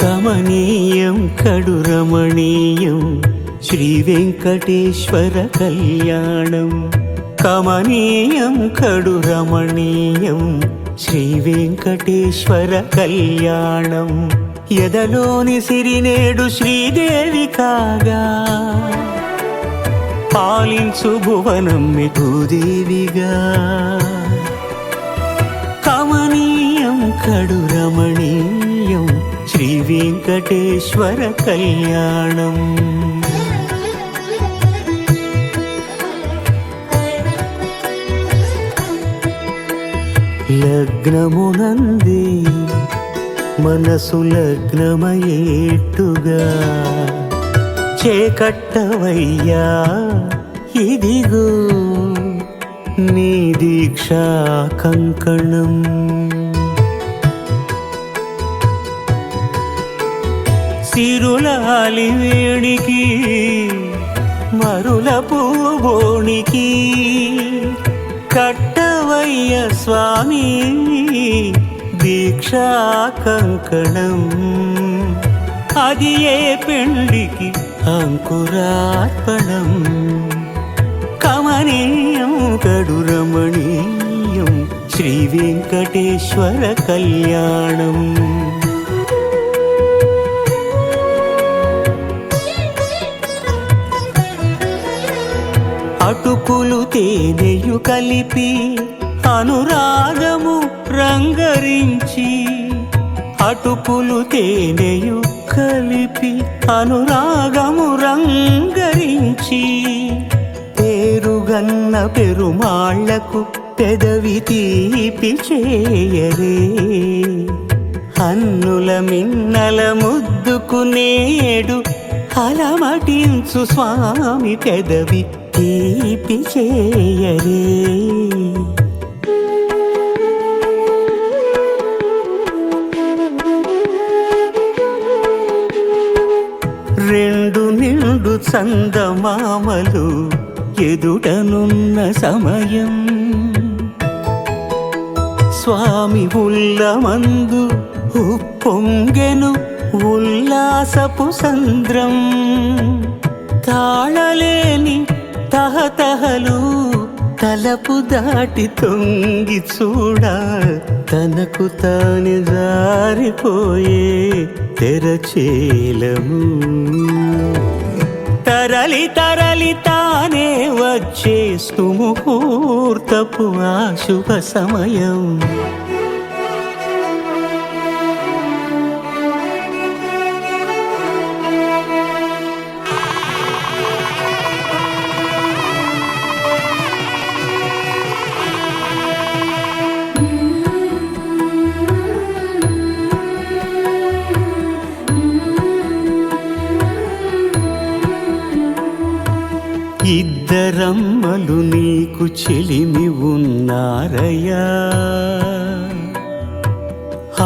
కమనీయం కడు రమణీయం శ్రీ వెంకటేశ్వర కళ్యాణం. కమనీయం కడు రమణీయం శ్రీ వెంకటేశ్వర కళ్యాణం. ఎదలోని సిరినేడు శ్రీదేవి కాగా పాలించు భువనం భూదేవిగా. కమనీయం కడు రమణీయం శ్రీ వెంకటేశ్వర కళ్యాణం. లగ్నమునందే మనసు లగ్నమయేట్టుగా చేకట్టవయ్యా ఇదిగో నీ దీక్షా కంకణం. సిరులాలి వేణికి మరుల పూబోణికి కట్టవయ్య స్వామి దీక్షా కంకణం. అది ఏ పెళ్ళికి అంకురార్పణం. కమనీయం కడు రమణీయం శ్రీ వెంకటేశ్వర కళ్యాణం. అటుకులు తేనెయు కలిపి అనురాగము రంగరించి. అటుకులు తేనెయు కలిపి అనురాగము రంగరించి. పేరుగన్న పెరుమాళ్లకు పెదవి తీపి చేయరే. అన్నుల మిన్నల ముద్దుకు నేడు అలమటించు స్వామి పెదవి తీపి చేయరే. రెండు నిండు చందమామలు ఎదుటనున్న సమయం. స్వామి ఉల్లమందు ఉప్పొంగెను ఉల్లాసపు సంద్రం. తాళలేని తహతహలు తలపు దాటి తొంగి చూడ తనకు తాని జారిపోయే తెరచేలము. తరలి తరలి తానే వచ్చే సుముహూర్తపు ఆ శుభ సమయం. ఇద్దరమ్మలు నీకు చెలిమి ఉన్నారయ్యా.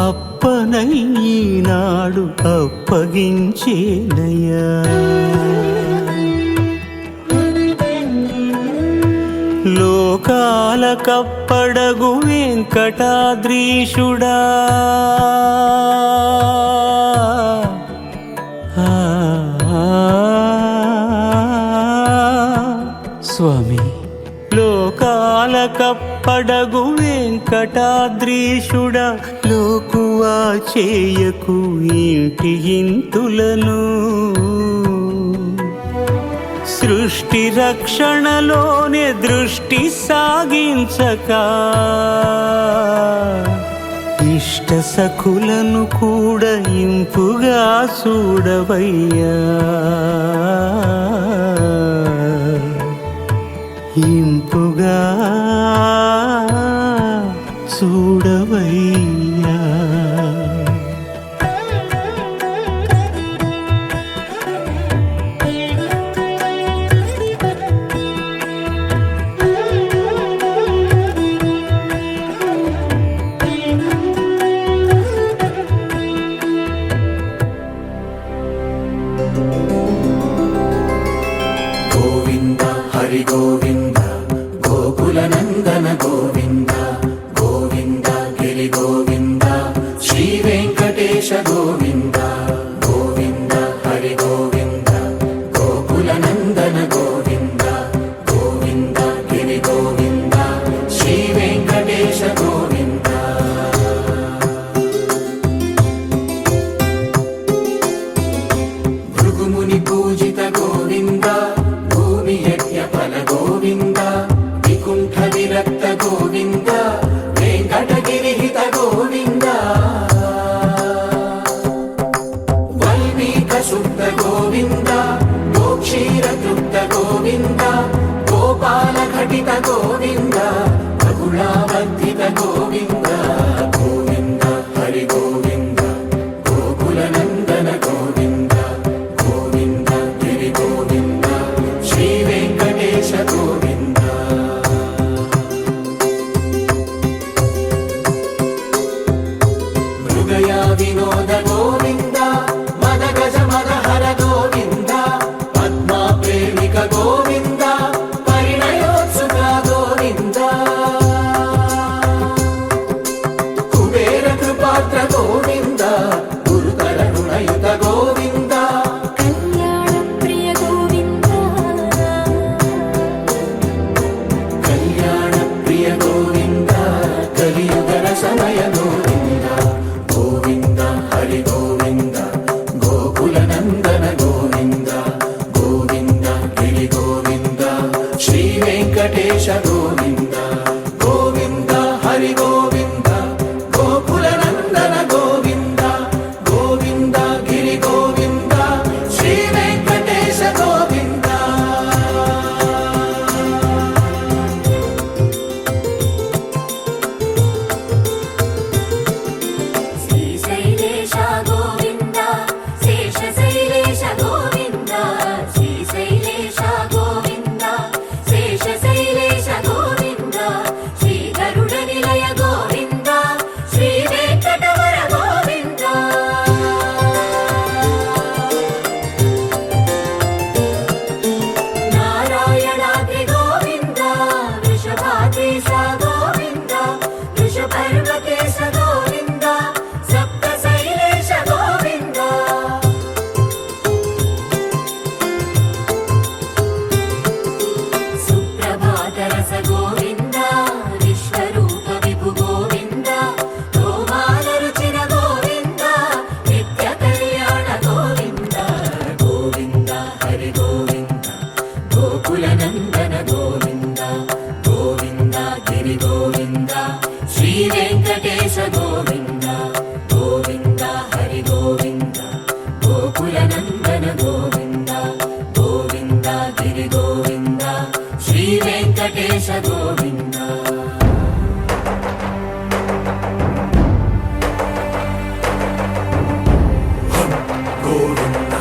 అప్పనయ్యనాడు అప్పగించేనయ్యా. లోకాల కప్పడగు వెంకటాద్రీషుడా. స్వామి లోకాల కప్పడగు వెంకటాద్రీషుడా. లోకువా చేయకు ఇంటి ఇంతులను. సృష్టి రక్షణలోనే దృష్టి సాగించక ఇష్ట సఖులను కూడా ఇంపుగా చూడవయ్యా. ఇంపుగా చూడవయ్యా. గోవింద హరి గోవింద గోకుల నందన గోవింద గోవింద గిరి గోవింద శ్రీ వెంకటేశ గోవింద. గోవింద గోపాల ఘటిత గోవింద బహుళావర్ధిత గోవింద గోవింద హరి గోవింద గోకుల నందన గోవింద గోవింద గిరి గోవింద శ్రీ వెంకటేశ గోవింద మృగయా వినోద గోవింద మద గజ మద హర గోవింద పద్మా ప్రేమిక గోవింద పరిణయోత్సుక గోవింద కుబేర కృపాత్ర గోవింద గురుతర రుణయుత గోవింద కళ్యాణ ప్రియ గోవింద కళ్యాణ ప్రియ గోవింద కలియుగర సమయ గోవింద గోవింద హరి గోవింద గోకుల నందన గోవింద గోవింద గిరి గోవింద శ్రీ వెంకటేశ గోవింద గోవింద హరి గోవింద గోకుల నందన గోవింద గోవింద గిరి గోవింద శ్రీ వెంకటేశ గోవింద శ్రీశైలేశ గోవింద శేషశైలేశ గోవింద శ్రీశైలేశ గోవింద శేషశైలేశ గోవింద శ్రీ గరుడ నిలయ గోవింద శ్రీ వెంకటవర గోవింద నారాయణాద్రి గోవింద వృషభాద్రీశ గోవింద వృషపర్వతేశ గోవింద సప్త శైలేశ గోవింద సుప్రభాతరస గోవింద విశ్వరూప విభు గోవింద గోమాల రుచిర గోవింద నిత్య కళ్యాణ గోవింద గోవింద హరి గోవింద గోకుల నందన గోవింద గోవింద గిరి గోవింద శ్రీ వెంకటేశ గోవింద గోవింద హరి గోవింద గోకుల నందన గోవింద గోవింద గిరి గోవింద శ్రీ వెంకటేశ గోవింద గోవింద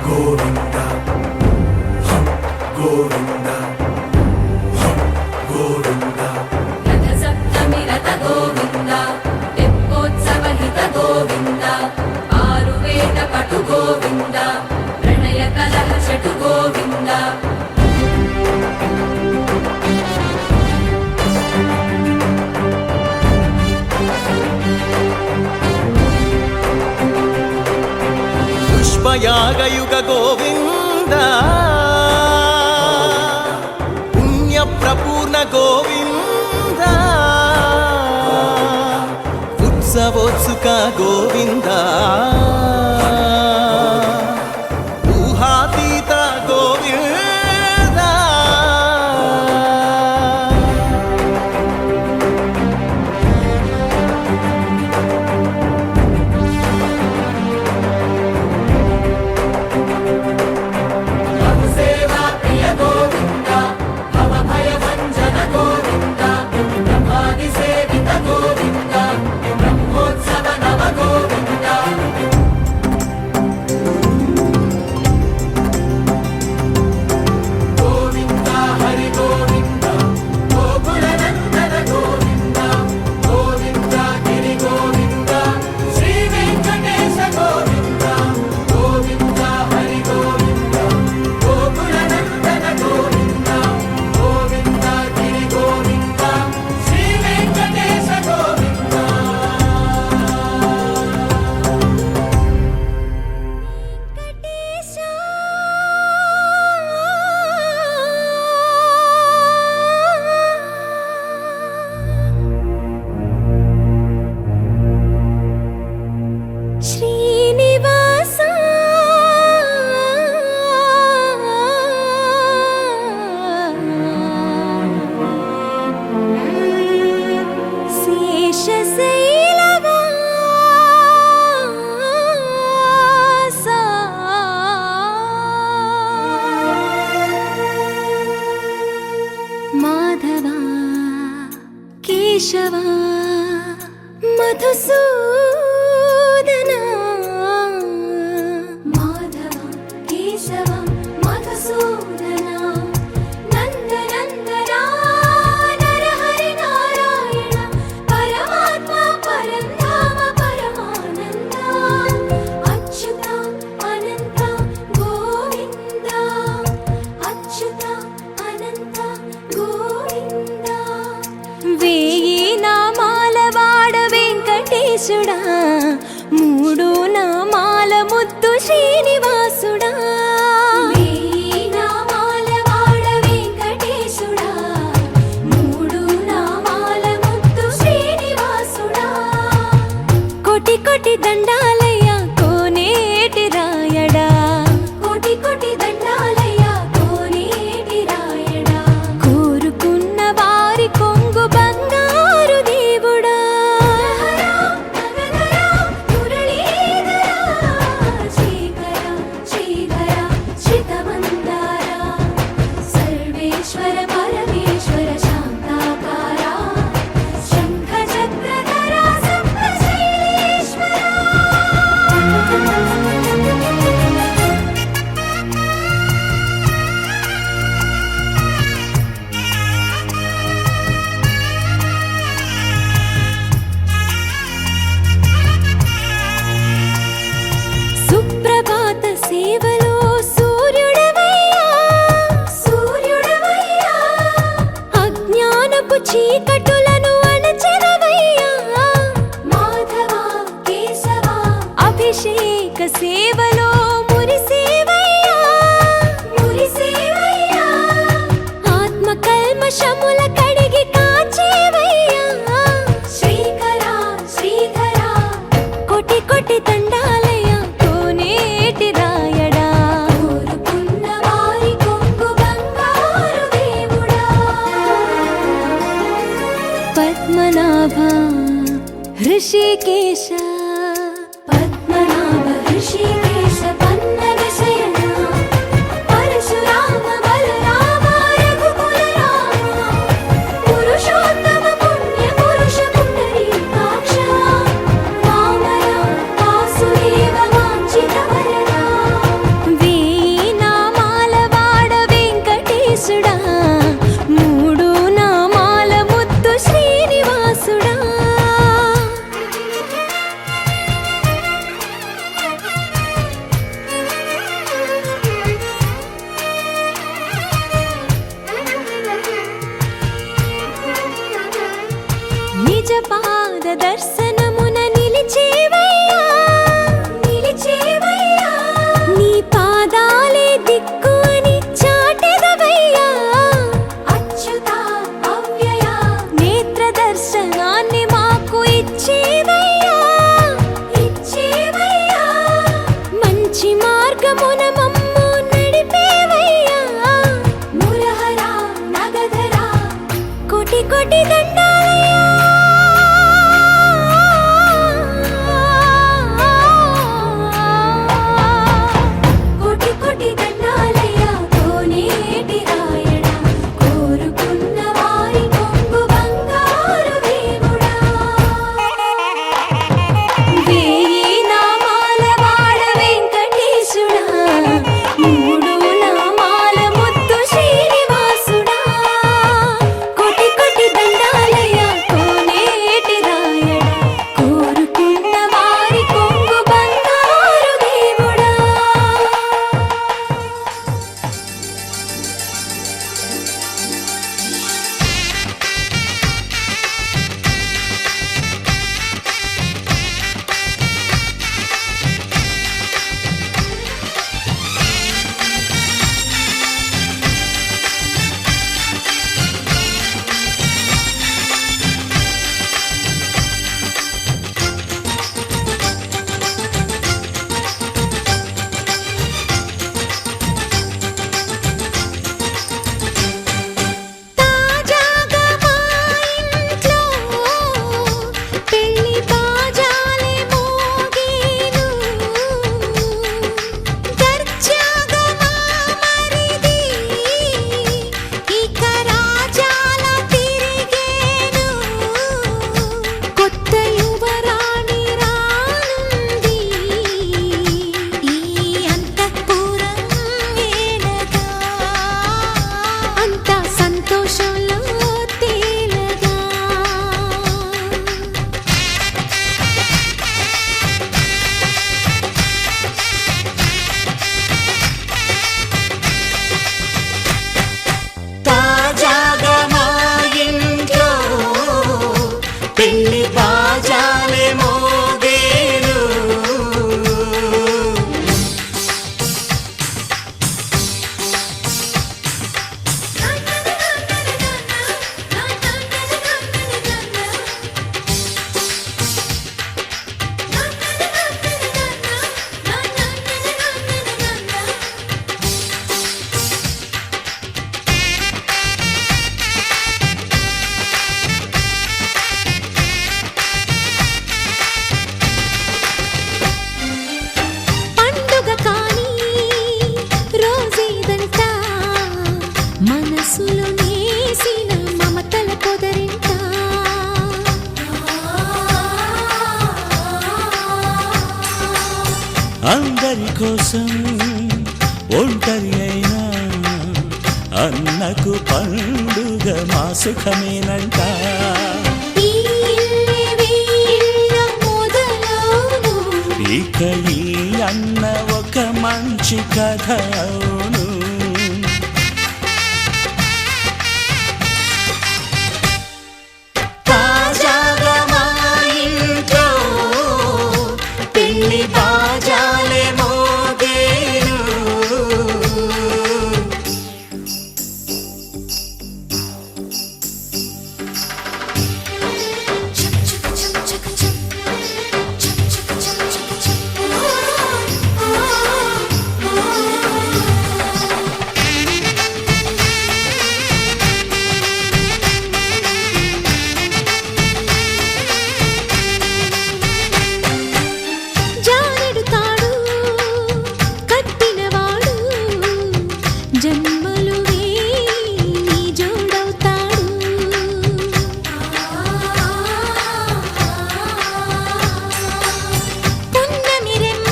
గోవింద గోవింద గోవింద రథ సప్తమి రథ గోవింద తెప్పోత్సవ హిత గోవింద ఆరువేద పటు గోవింద ప్రణయ కలహ షటు గోవింద పుష్పయాగయుగ గోవింద పుణ్యప్రపూర్ణ గోవింద ఉత్సవోత్సుక గోవింద ఊహాతీత గోవింద బహుసేవా ప్రియ గోవింద భవ భయ భంజన గోవింద బ్రహ్మాది సేవిత గోవింద బ్రహ్మోత్సవ నవ గోవింద దండాలయ్యా కోనేటి రాయడా, కోటి కోటి దండాలయ్యా కోనేటి రాయడా, కోరుకున్న వారి కొంగు బంగారు దేవుడా. నగధరా మురళీధరా, శ్రీకర శ్రీధర శ్రితమందార, సర్వేశ్వర పరమేశ్వర శాంతాకారా, శంఖ చక్రధరా సప్తశైలేశ్వరా. సుప్రభాత సేవలో సూర్యుడవయ్యా, సూర్యుడవయ్యా, అజ్ఞానపు చీకటులను అణచెదవయ్యా. మాధవ కేశవ, అభిషేక సేవలో మురిసేవయ్యా, మురిసేవయ్యా, ఆత్మ కల్మషముల కడిగి కాచేవయ్యా. శ్రీకర శ్రీధర, కోటి కోటి దండాలయ్యా కోనేటి రాయడా, కోరుకున్న వారి కొంగు బంగారు దేవుడా. పద్మనాభ హృషికేశ, పద్మనాభ ఋషికేశ అందరి కోసం ఒంటరి అయినా అన్నకు పండుగ మా సుఖమేనంట. ఈ ఇల్లే వీళ్ళ మొదలవును. ఇక ఈ అన్న ఒక మంచి కథ అవును. తాజాగా మా ఇంట్లో పెళ్లి బాజాలే మోగేను. జానెడు తాడు కట్టినవాడు జన్మలు వేయి జోడవుతాడు. పున్నమి రెమ్మ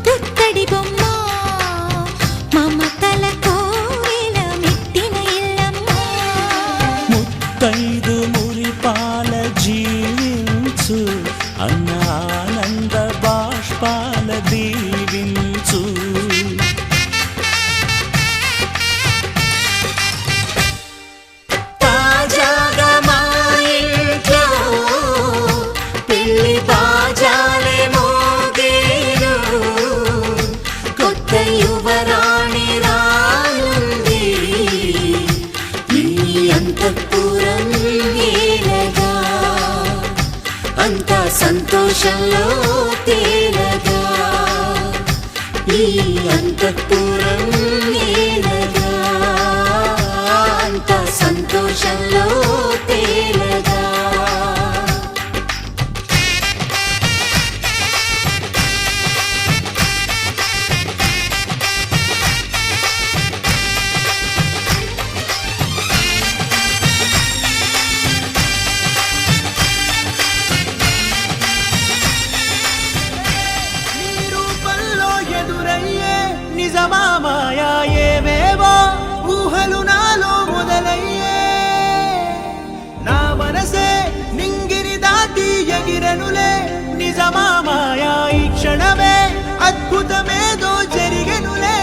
పుత్తడి బొమ్మ మమతల కోవెల మెట్టిన ఇల్లమ్మ. ముత్తైదు మురిపాల జీవించు అన్న ఆనంద బాష్పాల దీవించు. తాజాగా మా ఇంట్లో పెళ్లి బాజాలే మోగేను. కొత్త యువరాణి రానుంది. ఈ అంతఃపురం ఏలగా అంతా సంతోషంలో తేలగా. ఈ అంతఃపురం ఏలగా అంతా సంతోషంలో తేలగా. నీ రూపంలో ఎదురయ్యే నిజమా మాయా ఏవేవో ఊహలు నాలో మొదలయ్యే. నా మనసే నింగిని దాటి ఎగిరనులే నిజమా మాయా ఈ క్షణమే అద్భుతమేదో జరిగెనులే.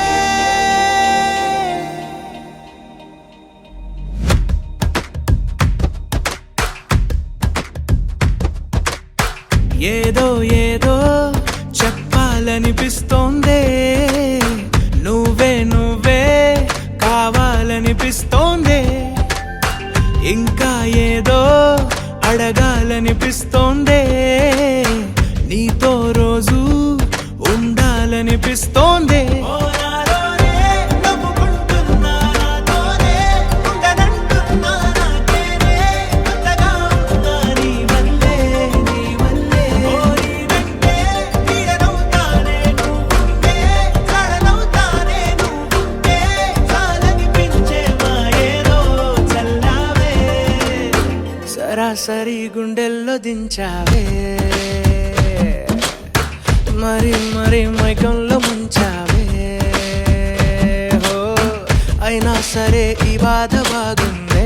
ఏదో ఏదో చెప్పాలనిపిస్తోందే, నువ్వే నువ్వే కావాలనిపిస్తోందే. ఇంకా ఏదో అడగాలనిపిస్తోందే, నీతో రోజు ఉండాలనిపిస్తోందే. సరాసరి గుండెల్లో దించావే, మరి మరి మైకంలో ముంచావే. హో అయినా సరే ఈ బాధ బాగుందే.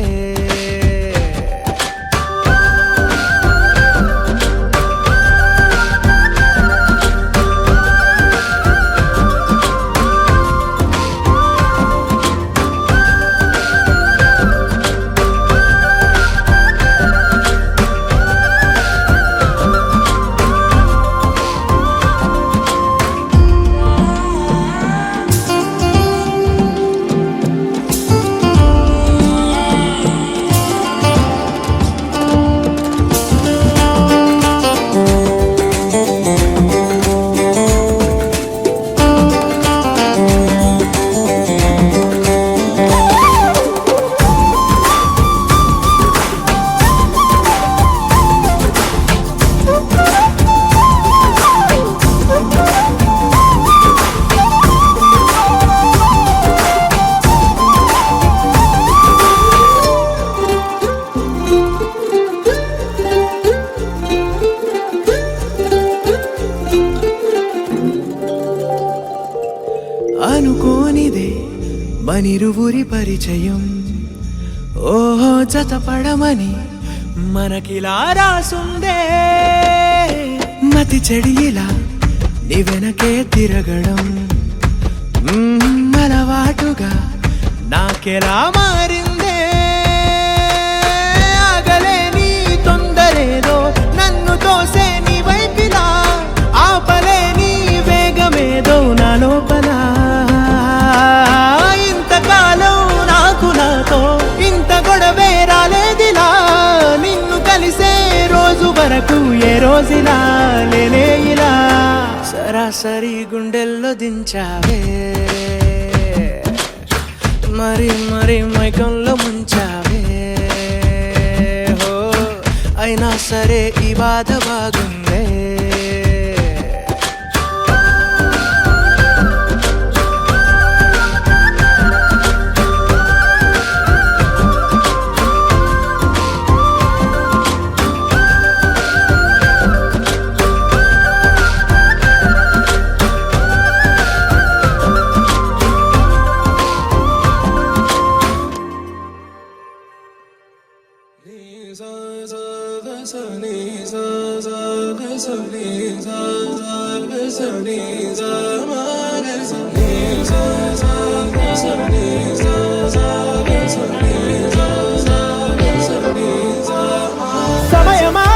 మనిరువురి పరిచయం ఓహో జతపడమని మనకిలా రాసుందే మతి చెడిలా నీ వెనకే తిరగడం అలవాటుగా నాకెలా మారిందే ఆగలేని తొందరేదో నన్ను తోసే నీ వైపిలా ఆపలేని వేగమేదో నా లోపల ఇంతకాలం నాకు నాతో ఇంత గొడవే రాలేదిలా నిన్ను కలిసే రోజు వరకు ఏ రోజులా లేనే ఇలా సరాసరి గుండెల్లో దించావే మరి మరి మైకంలో ముంచావే హో అయినా సరే ఈ బాధ బాగుందే సమయమా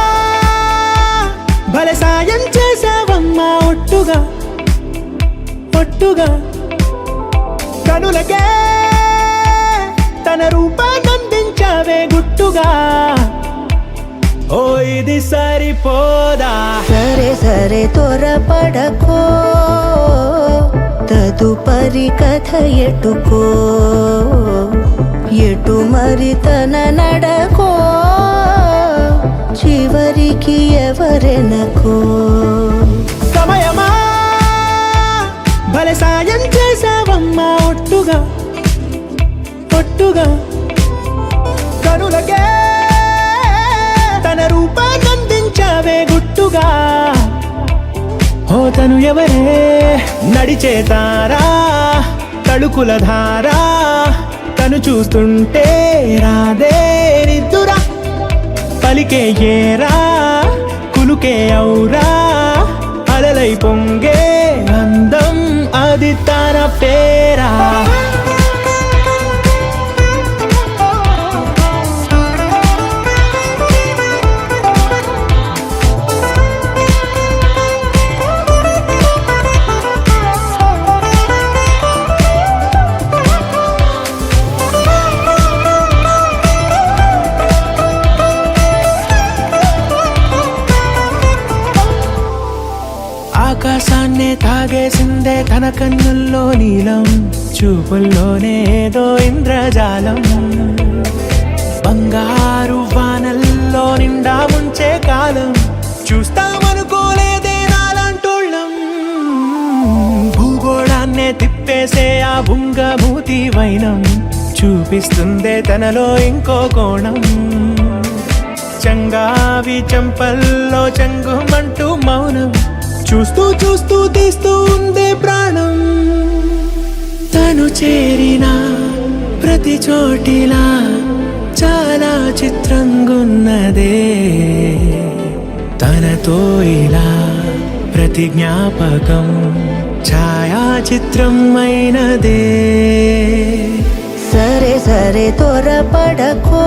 భలే సాయం చేసావమ్మా ఒట్టుగా ఒట్టుగా కనులకే తన రూపాన్నందించావే గుట్టుగా ఓ ఇది సరిపోదా సరే సరే త్వరపడకో తదుపరి కథ ఎటుకో ఎటు మరి తన నడకో చివరికి ఎవరెనకో సమయమా భలే సాయం చేసావమ్మా ఒట్టుగా ఒట్టుగా కనులకే తన రూపాన్నందించావే గుట్టుగా ఓ తను ఎవరే నడిచే తారా తళుకుల ధారా తను చూస్తుంటే రాదే నిద్దురా పలికే ఏరా కులుకే ఔరా అలలై పొంగే అందం అది తన పేరా ఆకాశాన్నే తాగేసిందే తన కన్నుల్లో నీలం చూపుల్లోనే ఏదో ఇంద్రజాలం బంగారు వానల్లో నిండా ముంచే కాలం చూస్తామనుకోలేదే నాలాంటోళ్ళం భూగోళాన్నే తిప్పేసే ఆ బుంగమూతి వైనం చూపిస్తుందే తనలో ఇంకో కోణం చంగావి చంపల్లో చంగుమంటూ మౌనం చూస్తూ చూస్తూ తీస్తూ ఉందే ప్రాణం తను చేరిన ప్రతి చోటిలా చాలా చిత్రంగున్నదే తనతో ఇలా ప్రతి జ్ఞాపకం ఛాయాచిత్రం అయినదే సరే సరే త్వరపడకో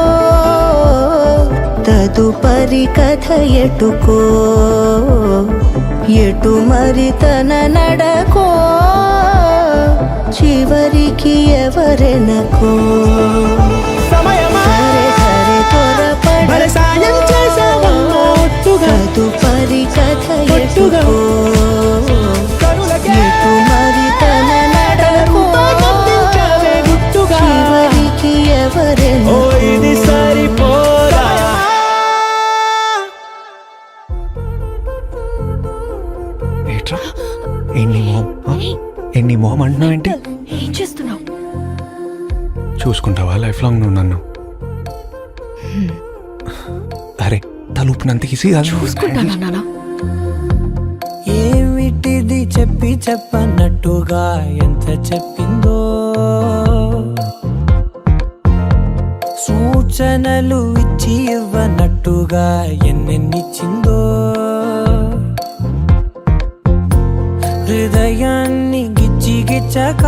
తదుపరి కథ ఎటుకో ఎటు మరి తన నడకో చివరికి ఎవరెనకో సమయమా సరే సరే భలే సాయం చేసావమ్మా ఒట్టుగా తదుపరి కథ ఒట్టుగా ఎటుకో కనులకే ఎటు మరి తన నడకో రూపాన్నందించావే గుట్టుగా చివరికి ఓ ఎవరెనకో ఇది సరిపోదా ఏట్రా ఎన్ని మొహం అంటున్నావు ఏంటి ఏం చేస్తున్నావు? చూసుకుంటావా లైఫ్ లాంగ్ నువ్వు నన్ను అరే తలుపునంత ఈజీ చూసుకుంటానా నాన్న? ఏమిటిది చెప్పి చెప్పన్నట్టుగా ఎంత చెప్పిందో సూచనలు ఇచ్చి ఇవ్వనట్టుగా ఎన్నెన్నిచ్చిందో హృదయాన్ని గిచ్చి గిచ్చక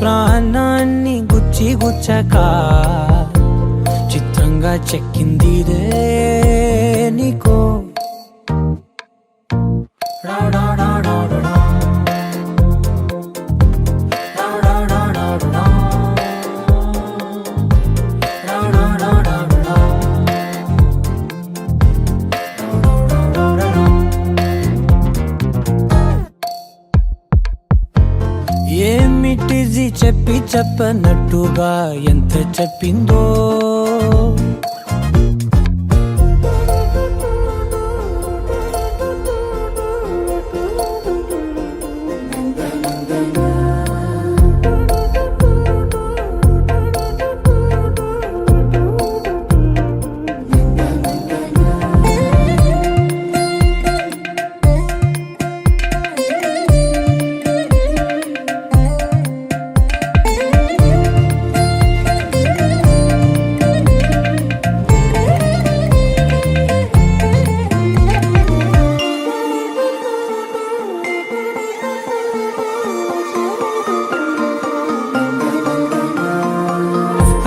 ప్రాణాన్ని గుచ్చి గుచ్చక చిత్రంగా చెక్కింది రే నీకో ఏమిటిది చెప్పి చెప్పనట్టుగా ఎంత చెప్పిందో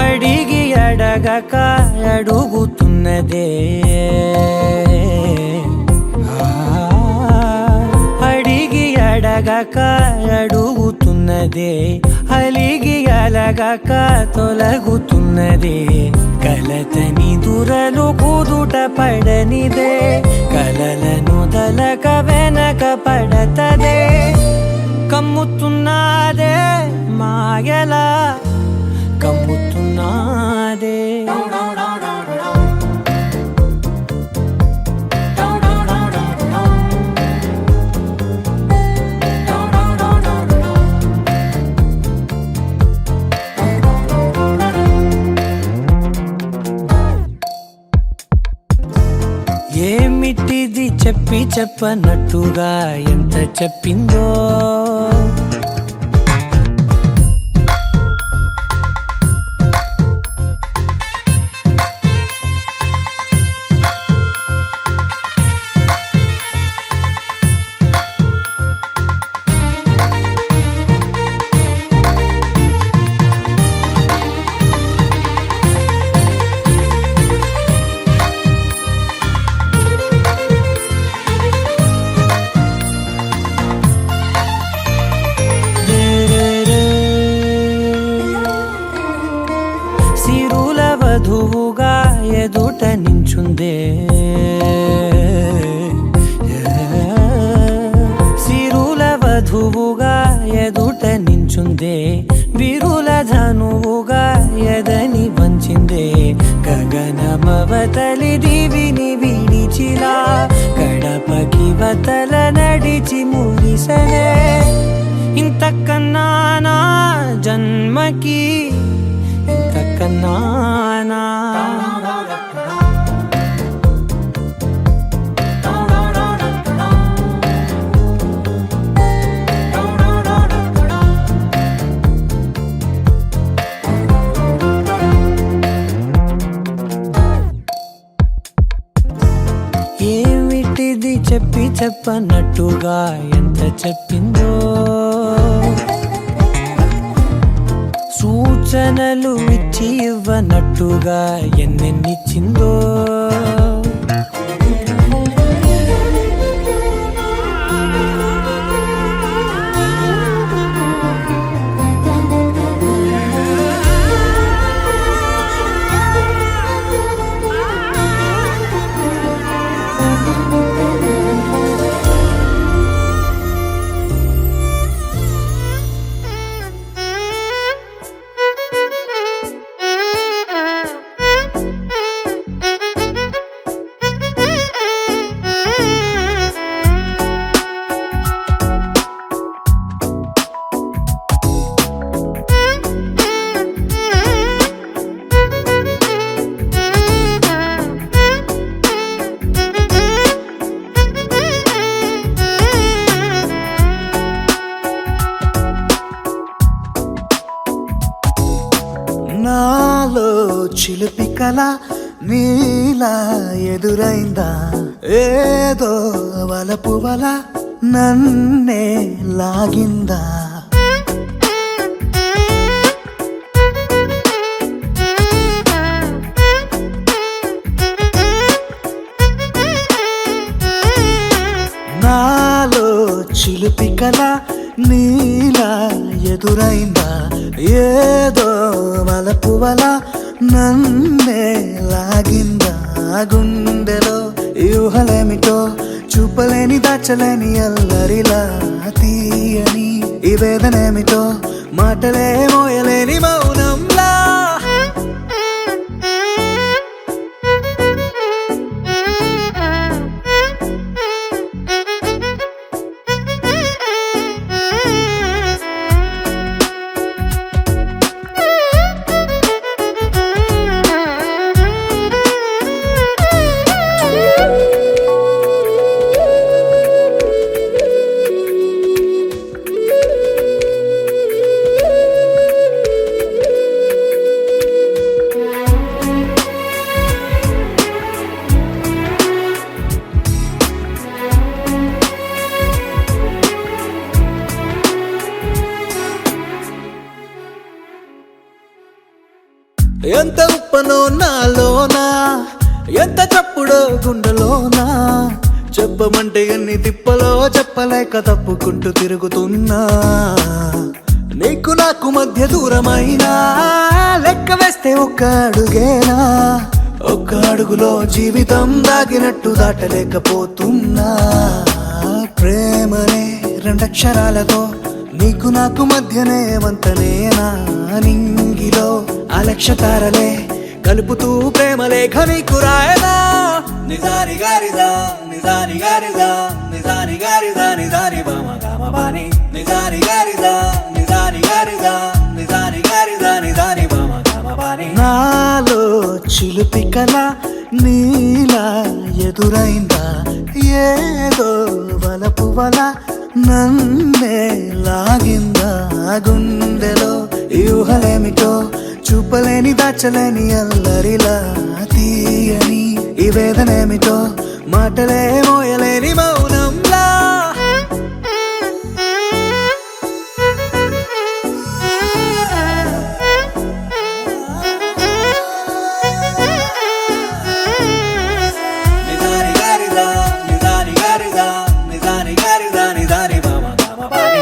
అడిగి అడగక అడుగుతున్నదే అడిగి అడగక అడుగుతున్నదే అలిగి అలగక తొలగుతున్నదే కలతని దురలు కుదుట పడనిదే కలలను దలక వెనక పడతదే కమ్ముతున్నదే మాయలా కమ్ముతున్నదే ఏమిటిది చెప్పి చెప్పనట్టుగా ఎంత చెప్పిందో సిరుల వధువుగా ఎదుట నించుందే సిరుల వధువుగా ఎదుట నించుందే విరుల ధనువుగా ఎదని వంచిందే గగనమవతలి దివిని విడిచిలా గడపకి వతల నడిచి మురిసనే ఇంతకన్నా నా జన్మకి ఇంతకన్నా ఏమిటిది చెప్పి చెప్పనట్టుగా ఎంత చెప్పిందో సూచనలు ఇచ్చి ఇవ్వనట్టుగా ఎన్నెన్నిచ్చిందో చిలిపి కల నీలా ఎదురైందా ఏదో వలపు వల నన్నే లాగిందా నాలో చిలిపి కల నీలా ఎదురైందా ఏదో వలపు వల నన్నే లాగిందా గుండెలో యూహలేమిటో చూపలేని దాచలేని అల్లరిలా తీయని ఈ వేదనేమిటో మాటలే మోయలేని మౌనంలా ఎంత ఉప్పనో నాలోనా ఎంత చప్పుడో గుండెలోనా చెప్పమంటే ఎన్ని తిప్పలో చెప్పలేక తప్పుకుంటూ తిరుగుతున్నా నీకు నాకు మధ్య దూరమైనా లెక్క వేస్తే ఒక్క అడుగేనా ఒక్క అడుగులో జీవితం దాగినట్టు దాటలేకపోతున్నా ప్రేమనే రెండక్షరాలతో నీకు నాకు మధ్యనే వంతనేనా నింగిలో అలక్షతారలే కలుపుతూ ప్రేమ లేఖ నీకు రాయనా నిజాని గారిదా నిజాని గారిదా నిజాని గారిదా నిజాని బామ గామ బాని నిజాని గారిదా నిజాని గారిదా నిజాని గారిదా నిజాని బామ గామ బాని నాలో చిలిపి కల నీలా ఎదురైందా ఏదో వలపు వల నన్నే లాగిందా గుండెలో యూహలేమిటో చూపలేని దాచలేని అల్లరిలా తీయని ఈ వేదనేమిటో మాటలే మోయలేని మౌనంలా నిజాని గారిదా నిజాని గారిదా నిజాని గారిదా నిజాని బామ గామ బాని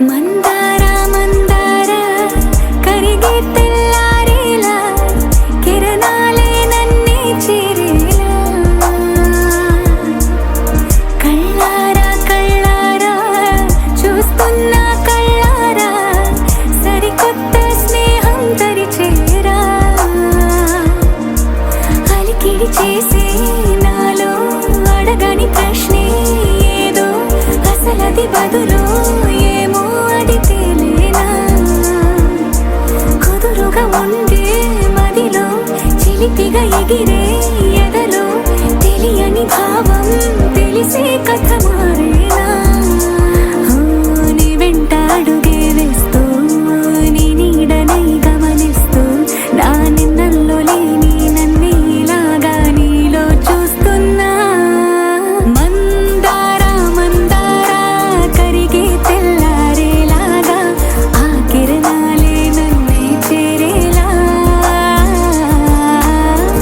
మందార మందార కరిగే తెల్లారేలా కిరణాలే నన్నే చేరేలా కళ్ళారా కళ్ళారా చూస్తున్నా కళ్ళారా సరికొత్త స్నేహం తరిచేరా అలికిడి చేసే నాలో అడగని ప్రశ్నే ఏదో అసలది బదులు ఏమో అది తేలేనా కుదురుగా ఉండే మదిలో చిలిపిగా ఎగిరే ఎదలో తెలియని భావం తెలిసే కథ మారేనా నీ వెంట అడుగే వేస్తూ నీ నీడనై గమనిస్తూ నా నిన్నల్లో లేని నన్నే ఇలాగా నీలో చూస్తున్నా మందార మందార కరిగే తెల్లారేలాగా ఆ కిరణాలే నన్నే చేరేలా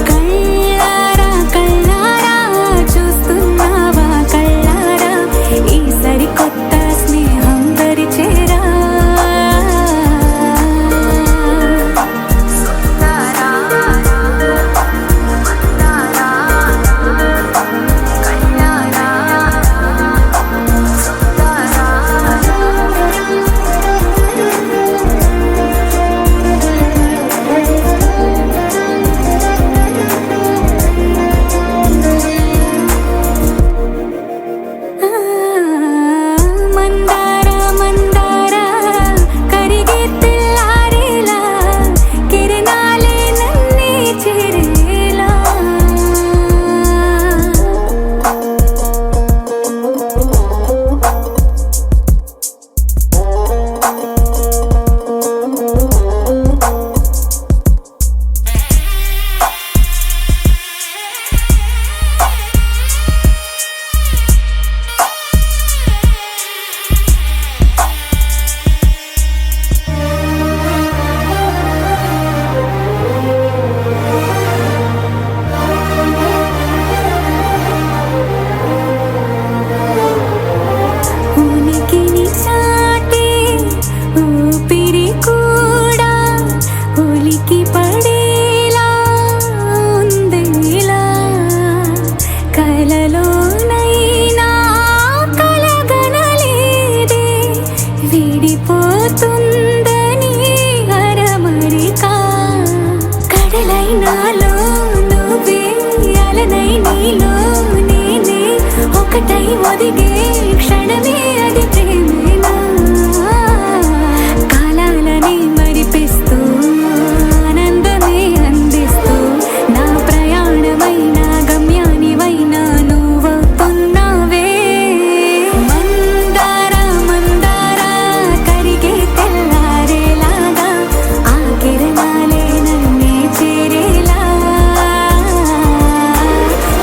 కళ్ళారా కళ్ళారా చూస్తున్నా ఉలికి పడేలా ఉందేలా కలలోనైనా కలగనలేదే విడిపోతుందని అరమరిక కడలైనాలో నువ్వే అలనై నీలో నేనే ఒకటై ఒదిగే క్షణమే అది ప్రేమేనా కాలాలని మరిపిస్తూ ఆనందమే అందిస్తూ నా ప్రయాణమైన గమ్యానివైనా నువ్వవుతున్నావే మందార మందార కరిగే తెల్లారేలాగా ఆ కిరణాలే నన్నే చేరేలా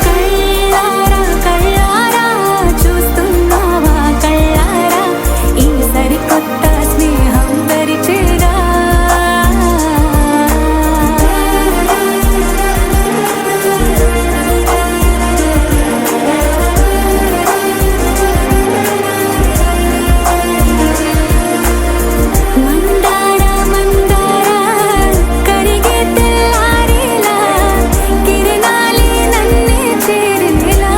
కళ్ళారా కళ్ళారా చూస్తున్నావా కళ్ళారా ఈ సరికొత్త స్నేహం పరిచేరా మందార మందార కరిగే తెల్లారేలా కిరణాలే నన్నే చేరేలా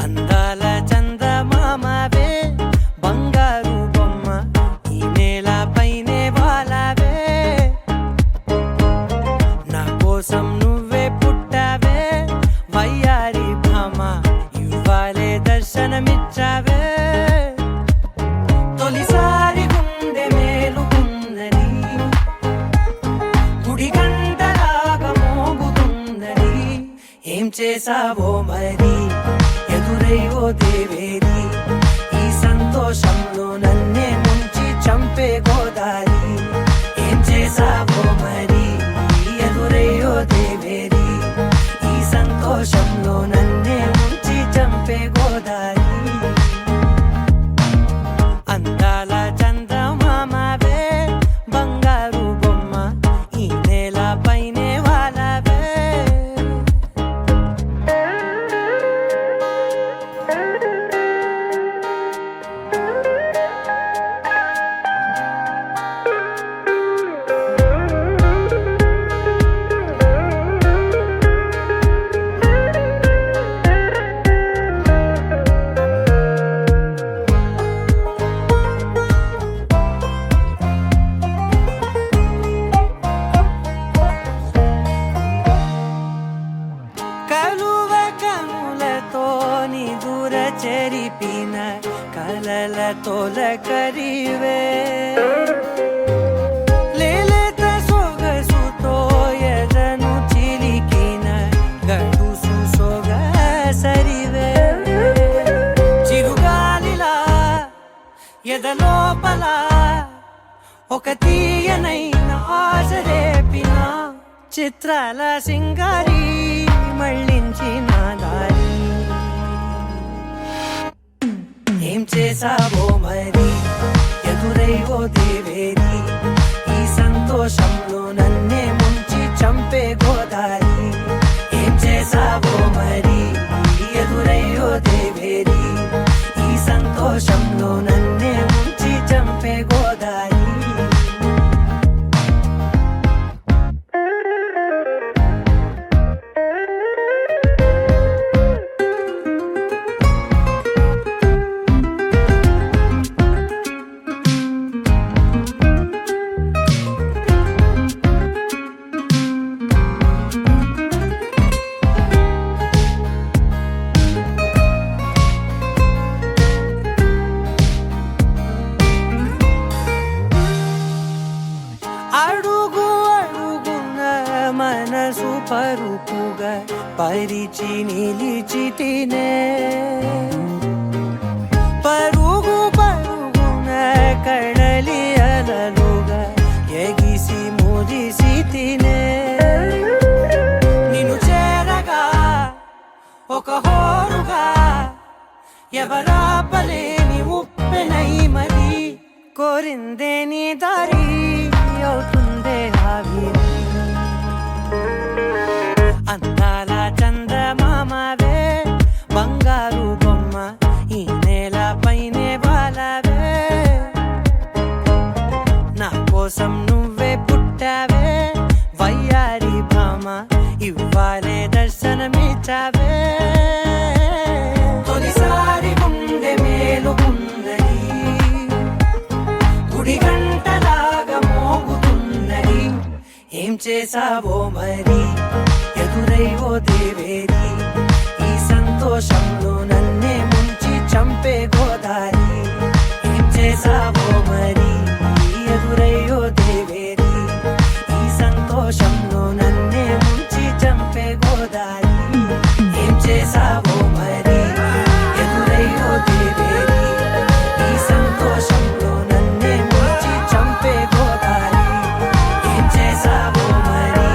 అందాల చందమామవే బంగారు బొమ్మ ఈ నేలపైనే వాలావే నా కోసం నువ్వే పుట్టావే వయ్యారి భామ ఇవ్వాలే దర్శనమిచ్చావే తొలిసారి గుండె మేలుకుందని గుడి గంటలాగా మోగుతుందని ఏం చేసావో మరి ఎదురై ఓ దేవేరి ఈ సంతోషంలో నన్నే ముంచి చంపే గోదారి ఏం చేసావో మరి ఎదురై ఓ దేవేరి ఈ సంతోషంలో నన్నే ముంచి చంపే గోదారి అందాల చందమామవే బంగారు బొమ్మ ఈ నేలపైనే వాలావే కలువ కనులతో నిదుర చెరిపిన కలల తొలకరివే లేలేత సొగసుతో ఎదను చిలికిన గడుసు సొగసరివే చిరుగాలిలా ఎదలోపల ఒక తీయనైన ఆశ రేపిన చిత్రాల సింగారి మళ్ళించిన దారి ఏం చేసావో మరి ఎదురై ఓ దేవేరి ఈ సంతోషంలో నన్నే ముంచి చంపే గోదారి ఏం చేసావో మరి ఎదురై ఓ దేవేరి ఈ సంతోషంలో నన్నే ముంచి చంపే గోదారి మనసు పరుపుగా పరిచి నిలిచితినే పరుగు పరుగున కడలి అలలుగా ఎగిసి మురిసి తినే నిన్ను చేరగా ఒక హోరుగా ఎవరాపలేని ఉప్పెనై మరి కోరిందే నీ దారి అవుతుందే ఆవిరి అందాల చందమామవే బంగారు బొమ్మ ఈ నేల పైనే బాలవే నా కోసం నువ్వే పుట్టావే వయ్యారి భామ ఇవ్వాలే దర్శనమిచ్చావే తొలిసారి గుండె మేలుకుందని గుడి గంటలాగా మోగుతున్నది ఏం చేసావో మరి ఎదురై ఓ దేవేరి ఈ సంతోషంలో నన్నే ముంచి చంపే గోదారి ఏం చేసావో మరి ఎదురై ఓ దేవేరి ఈ సంతోషంలో నన్నే ముంచి చంపే గోదారి ఏం చేసావో మరి ఎదురై ఓ దేవేరి ఈ సంతోషంలో నన్నే ముంచి చంపే గోదారి ఏం చేసావో మరి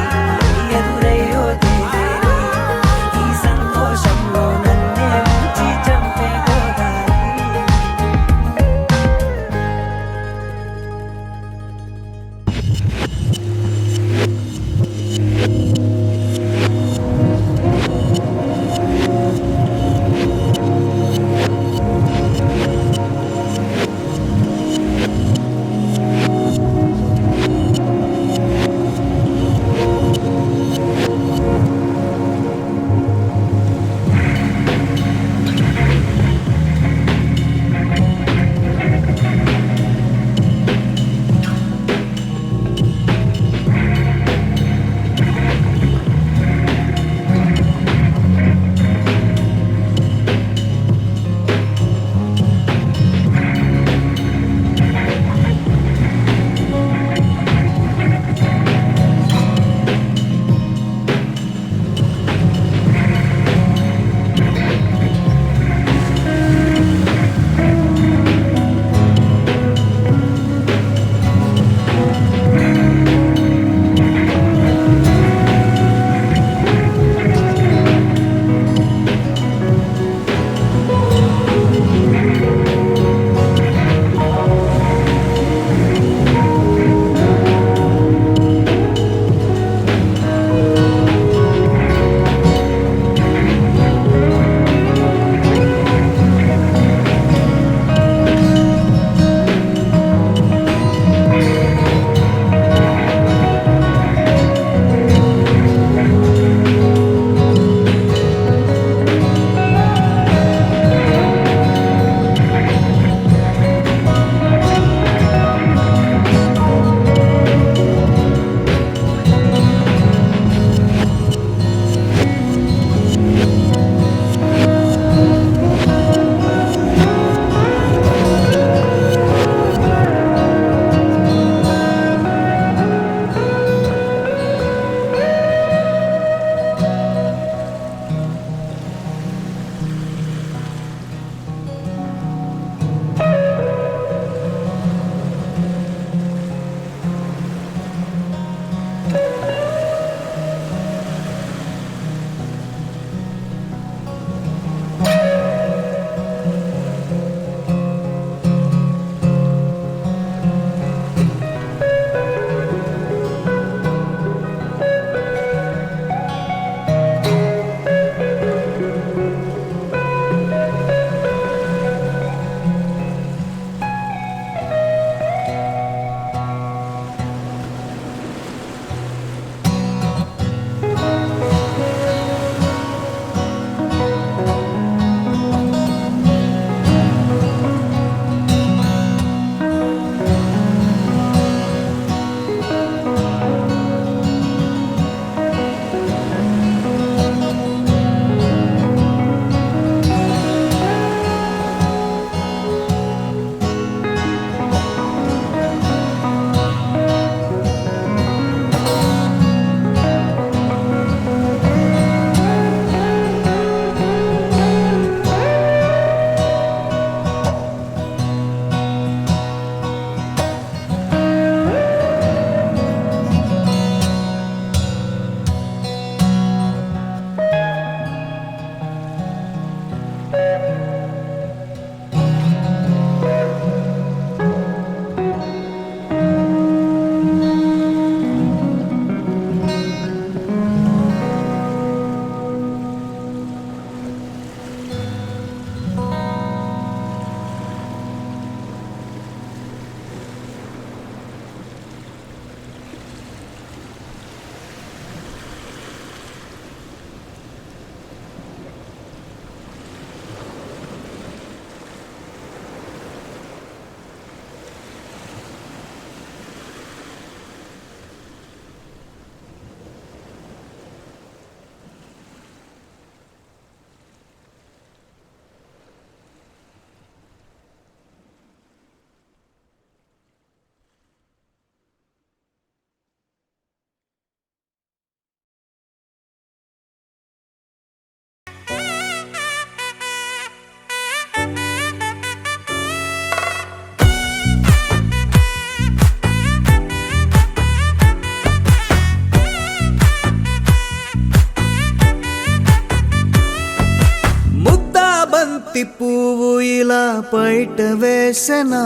బంతి పువ్వు ఇలా బయట వేసెనా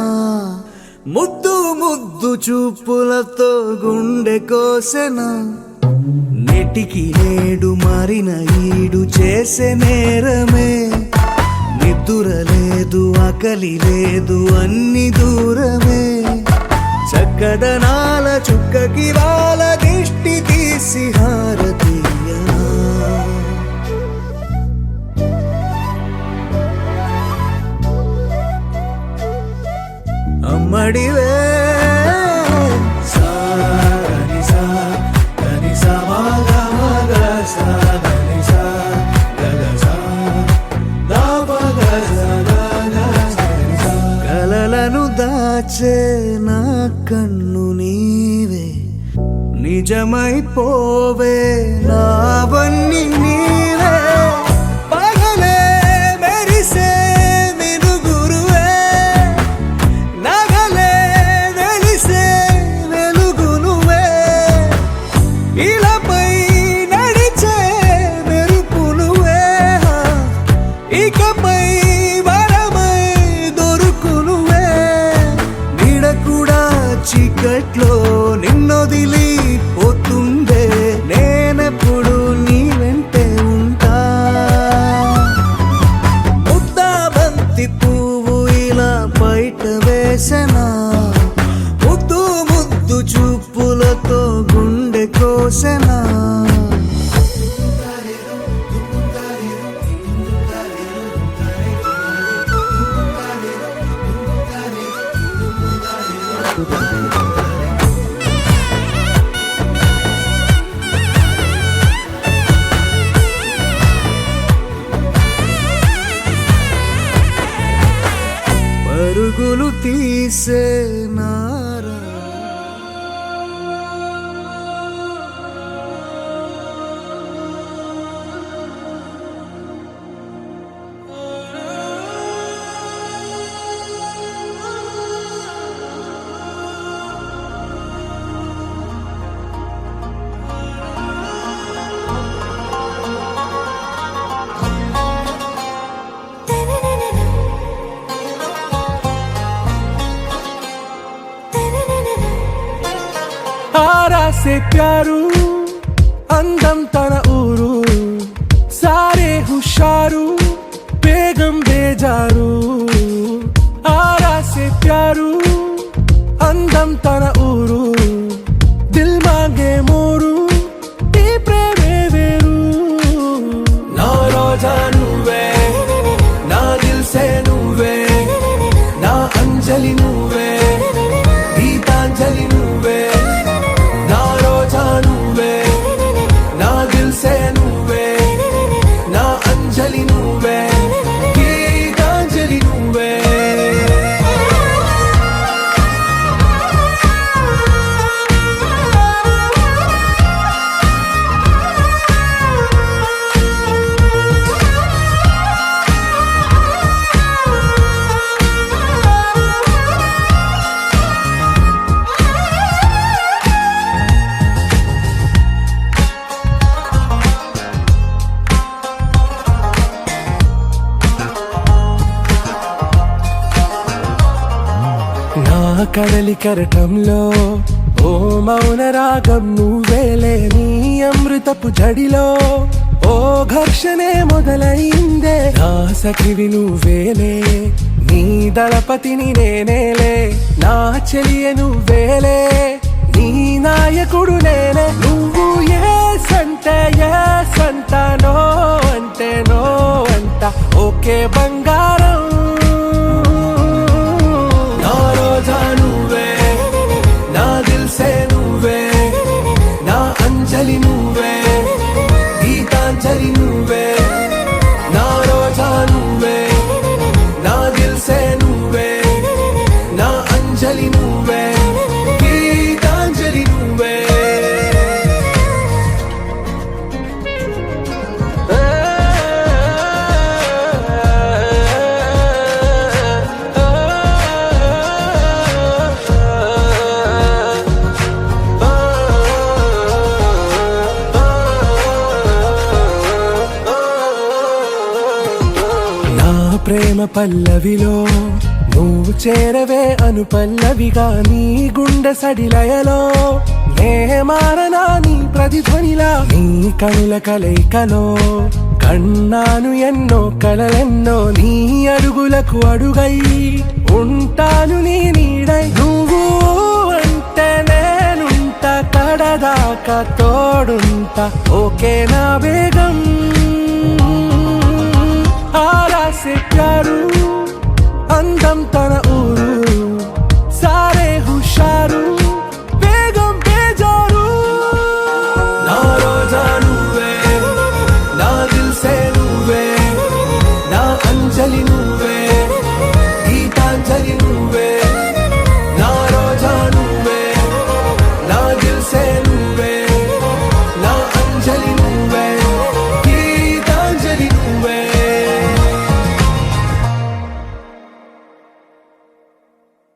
ముద్దు ముద్దు చూపులతో గుండె కోసెనా నెటికి నేడు మారిన ఈడు చేసే నేరమే నిద్ర లేదు ఆకలి లేదు అన్ని దూరమే చక్కదనాల చుక్కకి వాళ్ళ దిష్టి తీసి హారతీయనా అమ్మడివే కలలను దాచే నా కన్ను నీవే నిజమైపోవే నావన్నీ నీవే పగలే మెరిసే మినుగురువే నగలే వెలిసే వెలుగు నువ్వే ఇలాపై నడిచే మెరుపు నువ్వే ఇకపై వరమై దొరుకు నువ్వే నీడ కూడా చీకట్లో నిన్నొదిలి పోతుందే నేనెప్పుడు నీ వెంటే ఉంటా ముద్దా బంతి పువ్వు ఇలా బయట వేసెనా ముద్దు ముద్దు చూపులతో గుండె కోసెనా పరుగులు తీసే నారా आरा से प्यारू అందం తన ఊరు సారే హుషారు బేగం బేజారు ఆరా से प्यारू అందం తన ఊరు దిల్ మాంగే మోరు ఈ ప్రేమే వేరు నా రోజా నువ్వే నా దిల్ సే నువ్వే నా అంజలి నువ్వే గీతాంజలి నువ్వే నా రోజా నువ్వే నా దిల్ సే నువ్వే నా అంజలి నువ్వే గీతాంజలి నువ్వే నా కడలి కరటంలో ఓ మౌన రాగం నువ్వేలే నీ అమృతపు జడిలో ఓ ఘర్షణే మొదలైందే నా సఖివి నువ్వేలే నీ దళపతిని నేనేలే నా చెలియ నువ్వేలే నీ నాయకుడు నేనే నువ్వు ఏ సంట నో అంటే నో అంట ఓకే బంగారం నా రోజా నువ్వే నా దిల్ సే నువ్వే నా అంజలి నువ్వే గీతాంజలి నువ్వే నా రోజా నువ్వే నా దిల్ సే నువ్వే నా అంజలి నువ్వే గీతాంజలి నువ్వే ప్రేమ పల్లవిలో నువ్వు చేరవే అను పల్లవిగా నీ గుండె సడిలయలో నే మారనా నీ ప్రతిధ్వనిలా నీ కనుల కలయికలో కన్నాను ఎన్నో కలలెన్నో నీ అడుగులకు అడుగై ఉంటాను నీ నీడై నువ్వు అంటే నేనుంట కడదాకా తోడుంటా ఓకే నా బేగం ఆరాసే ప్యారు అందం తన ఊరు సారే హుషారు